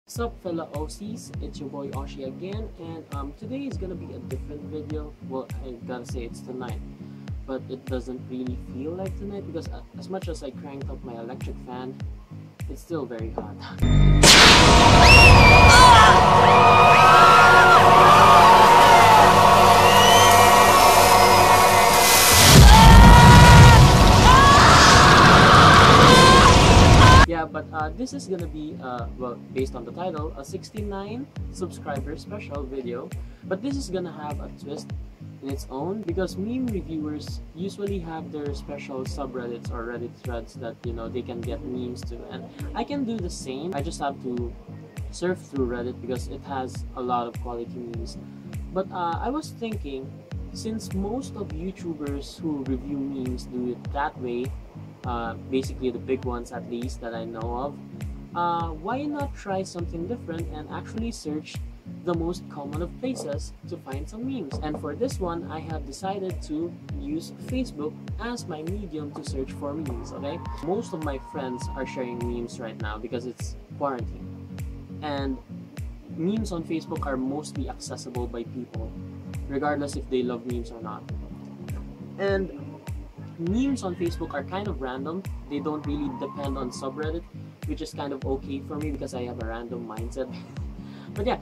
What's up, fella OCs? It's your boy Oshi again, and today is gonna be a different video. Well, I gotta say it's tonight, but it doesn't really feel like tonight because as much as I cranked up my electric fan, it's still very hot. Yeah, but this is gonna be, well, based on the title, a 69 subscriber special video. But this is gonna have a twist in its own because meme reviewers usually have their special subreddits or Reddit threads that, you know, they can get memes to. And I can do the same. I just have to surf through Reddit because it has a lot of quality memes. But I was thinking, since most of YouTubers who review memes do it that way, basically the big ones at least that I know of, why not try something different and actually search the most common of places to find some memes? And for this one, I have decided to use Facebook as my medium to search for memes, okay? Most of my friends are sharing memes right now because it's quarantine. And memes on Facebook are mostly accessible by people, regardless if they love memes or not. And memes on Facebook are kind of random. They don't really depend on subreddit, which is kind of okay for me because I have a random mindset. But yeah,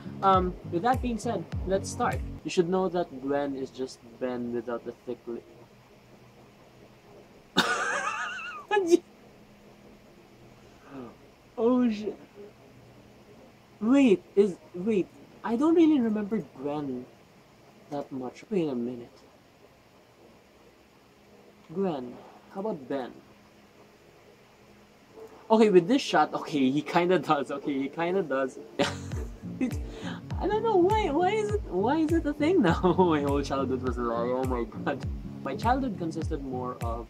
with that being said, let's start. You should know that Gwen is just Ben without the thick lip. Oh shit. Wait, I don't really remember Gwen that much. Wait a minute. Gwen, how about Ben? Okay, with this shot, okay, he kinda does. Okay, he kinda does. I don't know why is it a thing now? My whole childhood was like, oh my god. My childhood consisted more of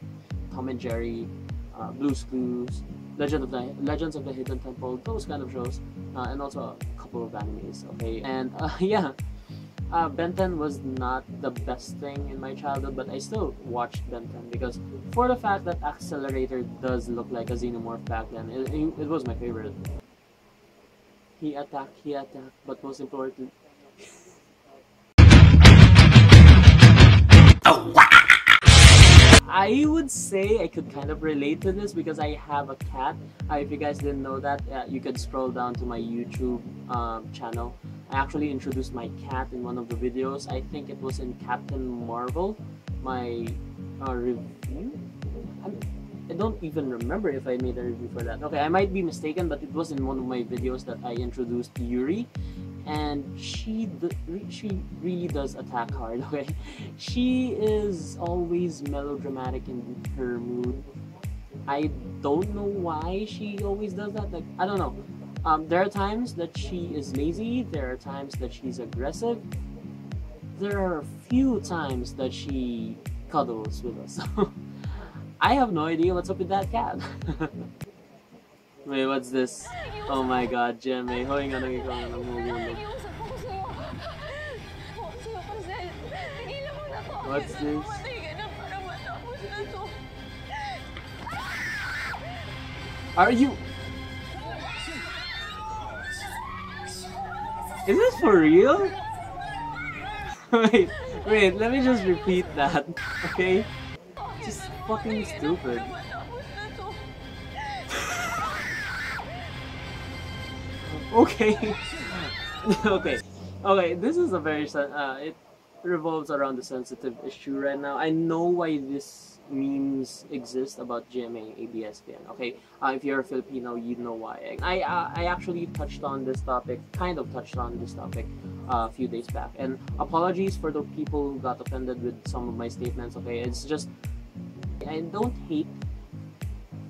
Tom and Jerry, Blue's Clues, Legends of the Hidden Temple, those kind of shows, and also a couple of animes. Okay, and yeah. Ben 10 was not the best thing in my childhood, but I still watched Ben 10 because for the fact that Accelerator does look like a xenomorph back then, it was my favorite. He attacked, but most important... I would say I could kind of relate to this because I have a cat. If you guys didn't know that, you could scroll down to my YouTube channel. I actually introduced my cat in one of the videos. I think it was in Captain Marvel, my review. I don't even remember if I made a review for that. Okay, I might be mistaken, but it was in one of my videos that I introduced Yuri. And she really does attack hard, okay? She is always melodramatic in her mood. I don't know why she always does that. Like, I don't know. There are times that she is lazy. There are times that she's aggressive. There are a few times that she cuddles with us. I have no idea what's up with that cat. Wait, what's this? Oh my god, Jemme. Hoy nga nang ikaw nga namumulog. What's this? Are you... Is this for real? wait, let me just repeat that, okay? Just fucking stupid. Okay. Okay, this is a very it revolves around the sensitive issue right now. I know why these memes exist about GMA ABS-CBN. Okay, if you're a Filipino, you know why. I actually touched on this topic, a few days back, and apologies for the people who got offended with some of my statements. Okay, it's just I don't hate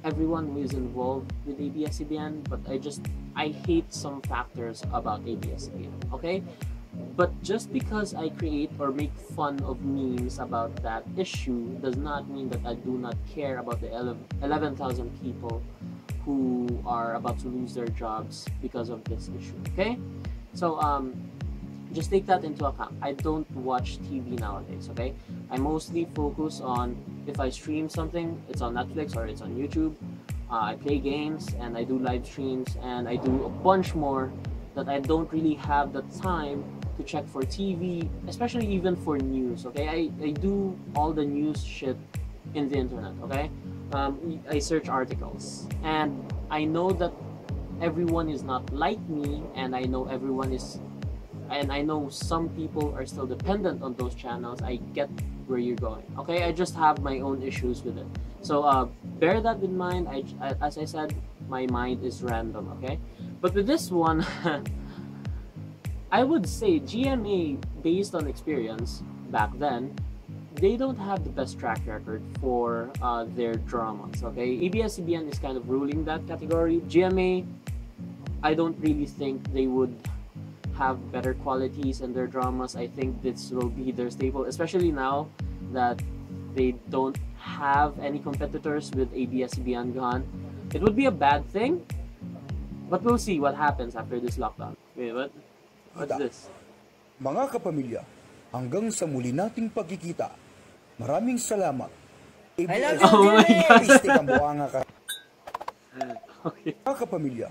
everyone who is involved with ABS-CBN, but I hate some factors about ABS-CBN, okay? But just because I create or make fun of memes about that issue does not mean that I do not care about the 11,000 people who are about to lose their jobs because of this issue, okay? So, just take that into account. I don't watch TV nowadays, okay? I mostly focus on, if I stream something, it's on Netflix or it's on YouTube. I play games and I do live streams and I do a bunch more that I don't really have the time to check for TV, especially even for news, okay? I do all the news shit in the internet, okay? I search articles, and I know that everyone is not like me, and I know some people are still dependent on those channels. I get where you're going, okay? I just have my own issues with it. So bear that in mind. As I said, my mind is random, okay? But with this one, I would say GMA, based on experience back then, they don't have the best track record for their dramas, okay? ABS-CBN is kind of ruling that category. GMA, I don't really think they would have better qualities in their dramas. I think this will be their staple, especially now that they don't have any competitors with ABS-CBN gone. It would be a bad thing, but we'll see what happens after this lockdown. Wait, what? What's this? Mga kapamilya, hanggang sa muli nating pagkikita. Maraming salamat. I love you, oh my God. Okay. Mga kapamilya.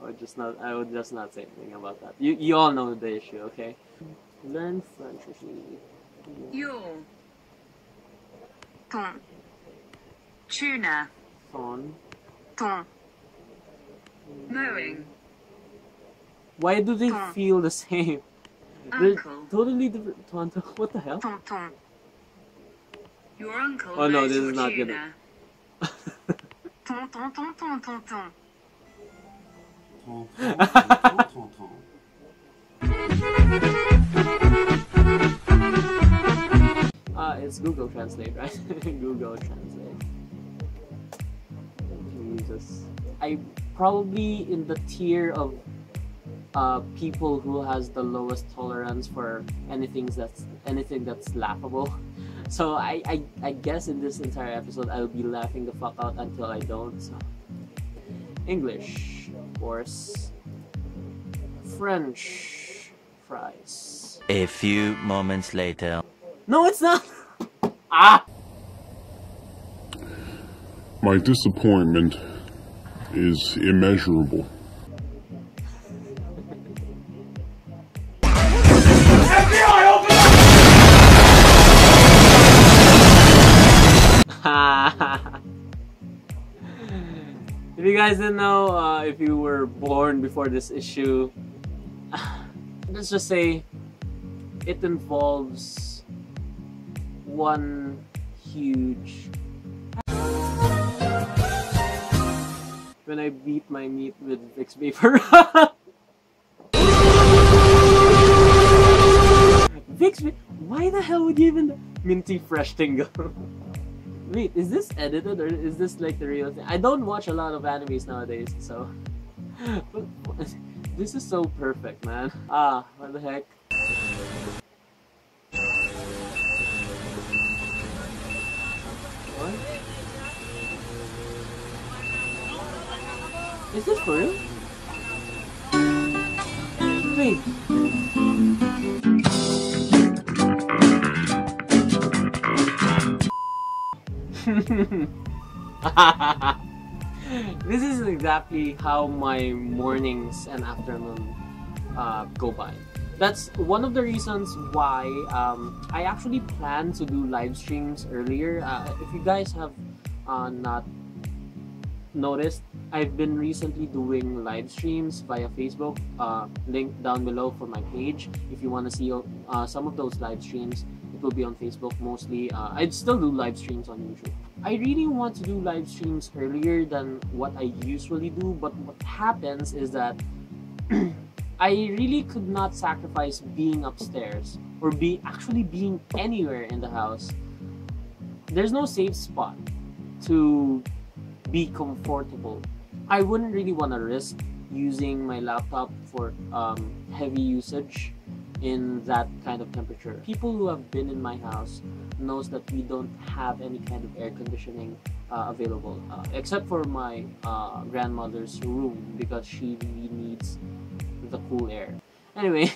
I would just not say anything about that. You all know the issue, okay? Learn French with me. Yo. Ton. Tuna. Ton. Ton. Mowing. Why do they feel the same? They're Uncle. totally different. Tonto. What the hell? Tonton. Your uncle Oh no, knows this your is not tuna. good. Ton, ton, ton, ton, ton, ton. It's Google Translate, right? Google Translate. Jesus. I probably in the tier of people who has the lowest tolerance for anything that's laughable. So I guess in this entire episode I'll be laughing the fuck out until I don't. So. English, of course. French fries. A few moments later. No, it's not. Ah. My disappointment is immeasurable. If you guys didn't know, if you were born before this issue, let's just say it involves one huge... When I beat my meat with Vicks Vapor. Vicks Vapor? Why the hell would you even... Minty fresh tingle. Wait, is this edited or is this like the real thing? I don't watch a lot of animes nowadays, so... But this is so perfect, man. Ah, what the heck? What? Is this for real? Wait. This is exactly how my mornings and afternoon go by. That's one of the reasons why I actually plan to do live streams earlier. If you guys have not noticed, I've been recently doing live streams via Facebook. Link down below for my page if you want to see some of those live streams. It will be on Facebook mostly. I'd still do live streams on YouTube. I really want to do live streams earlier than what I usually do, but what happens is that I really could not sacrifice being upstairs or actually being anywhere in the house. There's no safe spot to be comfortable. I wouldn't really want to risk using my laptop for heavy usage in that kind of temperature. People who have been in my house knows that we don't have any kind of air conditioning available, except for my grandmother's room because she really needs the cool air. Anyway,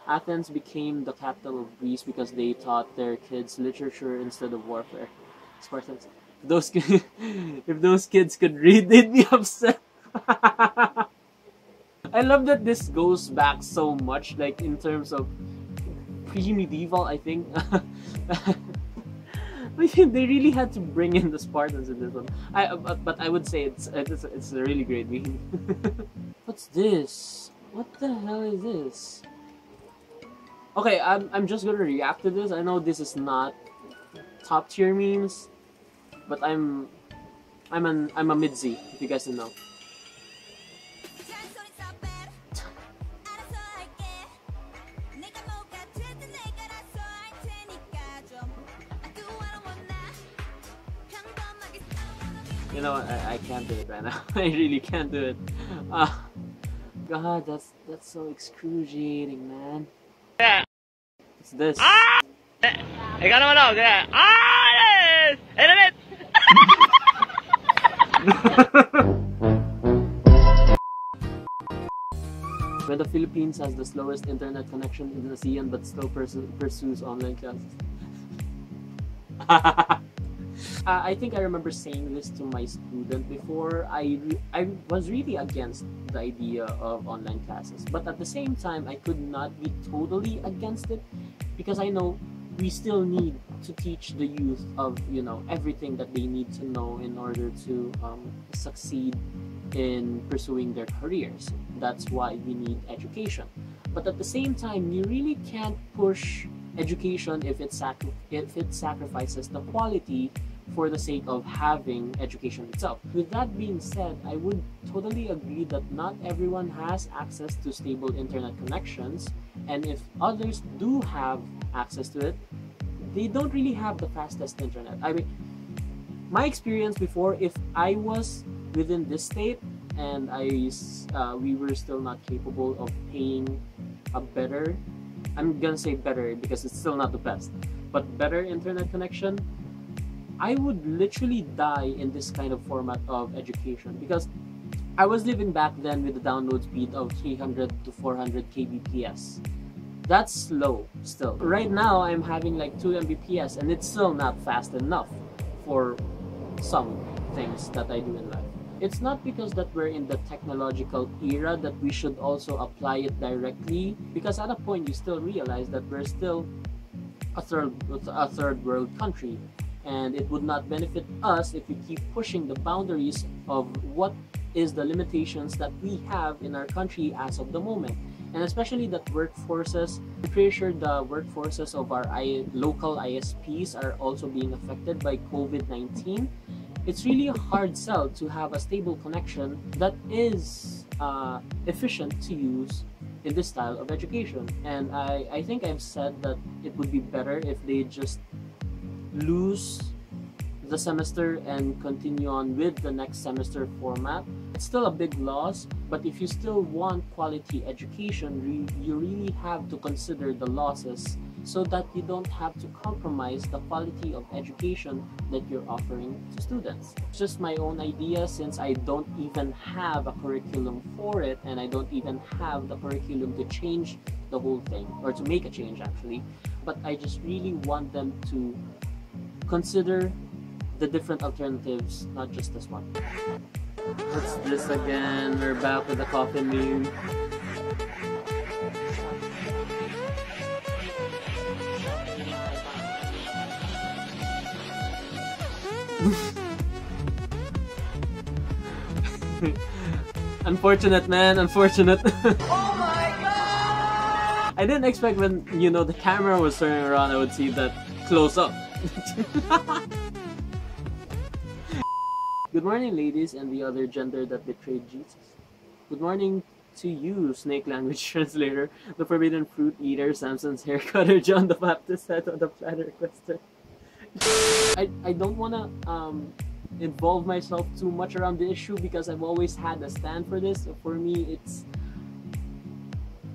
Athens became the capital of Greece because they taught their kids literature instead of warfare. Spartans. If those kids could read, they'd be upset. I love that this goes back so much, like in terms of pre-medieval, I think. I think they really had to bring in the Spartans in this one. But I would say it's a really great meme. What's this? What the hell is this? Okay, I'm just gonna react to this. I know this is not top tier memes, but I'm a midzy, if you guys don't know. You know, I can't do it right now. I really can't do it. God, that's so excruciating, man. It's this. Ikaw naman daw, kaya, yes! Element! When the Philippines has the slowest internet connection in the ASEAN but still pursues online classes. I think I remember saying this to my student before. I was really against the idea of online classes, but at the same time I could not be totally against it, because I know we still need to teach the youth of, you know, everything that they need to know in order to succeed in pursuing their careers. That's why we need education. But at the same time, you really can't push education if it sacrifices the quality for the sake of having education itself. With that being said, I would totally agree that not everyone has access to stable internet connections, and if others do have access to it, they don't really have the fastest internet. I mean, my experience before, if I was within this state and we were still not capable of paying a better, I'm gonna say better because it's still not the best, but better internet connection, I would literally die in this kind of format of education, because I was living back then with the download speed of 300 to 400 kbps. That's slow still. Right now, I'm having like 2 mbps and it's still not fast enough for some things that I do in life. It's not because that we're in the technological era that we should also apply it directly, because at a point you still realize that we're still a third world country, and it would not benefit us if we keep pushing the boundaries of what is the limitations that we have in our country as of the moment. And especially that workforces, I'm pretty sure the workforces of our local ISPs are also being affected by COVID-19. It's really a hard sell to have a stable connection that is efficient to use in this style of education. And I think I've said that it would be better if they just lose the semester and continue on with the next semester format. It's still a big loss, but if you still want quality education, you really have to consider the losses so that you don't have to compromise the quality of education that you're offering to students. It's just my own idea, since I don't even have a curriculum for it, and I don't even have the curriculum to change the whole thing, or to make a change actually. But I just really want them to consider the different alternatives, not just this one. What's this again? We're back with the coffin meme. Unfortunate, man, unfortunate. Oh my god! I didn't expect when, you know, the camera was turning around, I would see that close up. Good morning, ladies and the other gender that betrayed Jesus. Good morning to you, snake language translator, the forbidden fruit eater, Samson's hair cutter, John the Baptist, head of the planet requester. I don't want to involve myself too much around the issue because I've always had a stand for this. For me,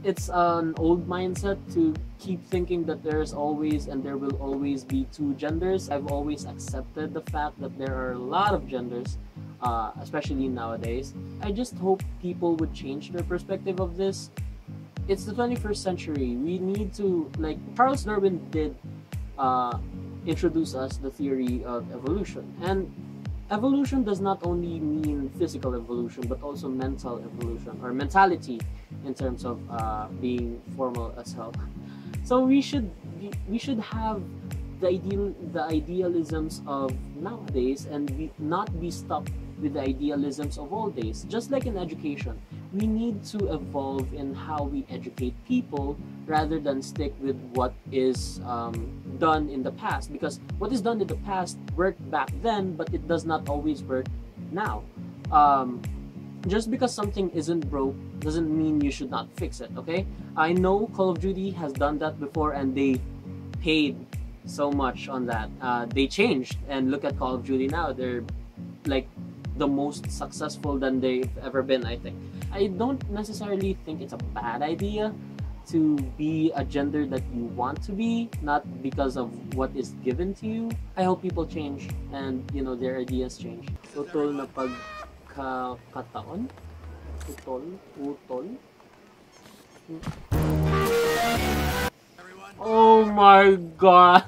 it's an old mindset to keep thinking that there's always and there will always be two genders. I've always accepted the fact that there are a lot of genders, especially nowadays. I just hope people would change their perspective of this. It's the 21st century. We need to, like Charles Darwin did, introduce us the theory of evolution. And evolution does not only mean physical evolution, but also mental evolution or mentality in terms of being formal as well. So we should have the idealisms of nowadays and not be stuck with the idealisms of old days. Just like in education, we need to evolve in how we educate people rather than stick with what is done in the past, because what is done in the past worked back then, but it does not always work now. Just because something isn't broke doesn't mean you should not fix it, okay? I know Call of Duty has done that before and they paid so much on that. They changed, and look at Call of Duty now. They're like the most successful than they've ever been, I think. I don't necessarily think it's a bad idea to be a gender that you want to be, not because of what is given to you. I hope people change and, you know, their ideas change. Utol na pagkakataon? Utol? Oh my god!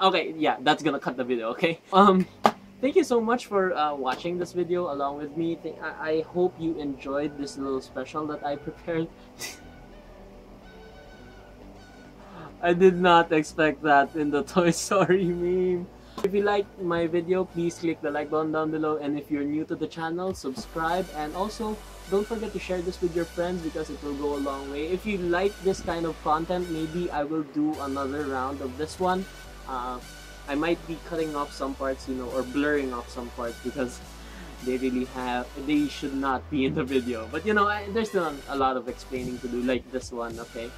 Okay, yeah, that's gonna cut the video, okay? Thank you so much for watching this video along with me. I hope you enjoyed this little special that I prepared. I did not expect that in the Toy Story meme. If you liked my video, please click the like button down below, and if you're new to the channel, subscribe, and also don't forget to share this with your friends because it will go a long way. If you like this kind of content, maybe I will do another round of this one. I might be cutting off some parts, you know, or blurring off some parts because they should not be in the video. But you know, there's still a lot of explaining to do, like this one, okay?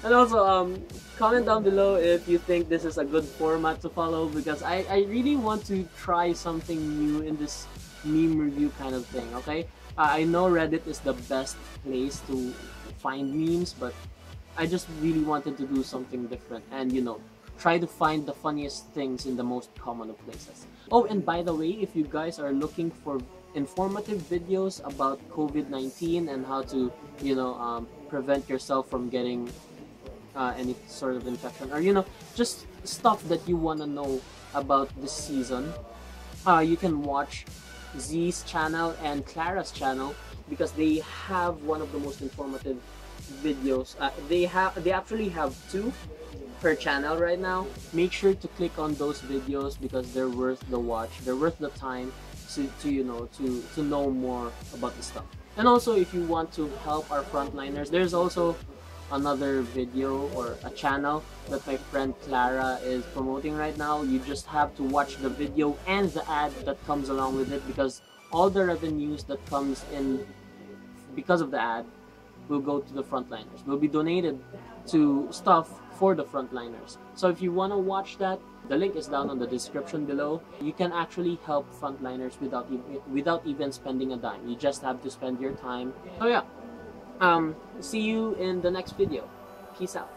And also, comment down below if you think this is a good format to follow, because I really want to try something new in this meme review kind of thing, okay? I know Reddit is the best place to find memes, but I just really wanted to do something different and, you know, try to find the funniest things in the most common of places. Oh, and by the way, if you guys are looking for informative videos about COVID-19 and how to, you know, prevent yourself from getting any sort of infection, or, you know, just stuff that you want to know about this season, you can watch Z's channel and Clara's channel, because they have one of the most informative videos. They actually have 2 per channel right now. Make sure to click on those videos because they're worth the watch. They're worth the time to you know, to know more about the stuff. And also, if you want to help our frontliners, there's also another video or a channel that my friend Clara is promoting right now. You just have to watch the video and the ad that comes along with it, because all the revenues that comes in because of the ad will go to the frontliners, will be donated to stuff for the frontliners. So if you want to watch that, the link is down on the description below. You can actually help frontliners without even spending a dime. You just have to spend your time. So yeah, see you in the next video. Peace out.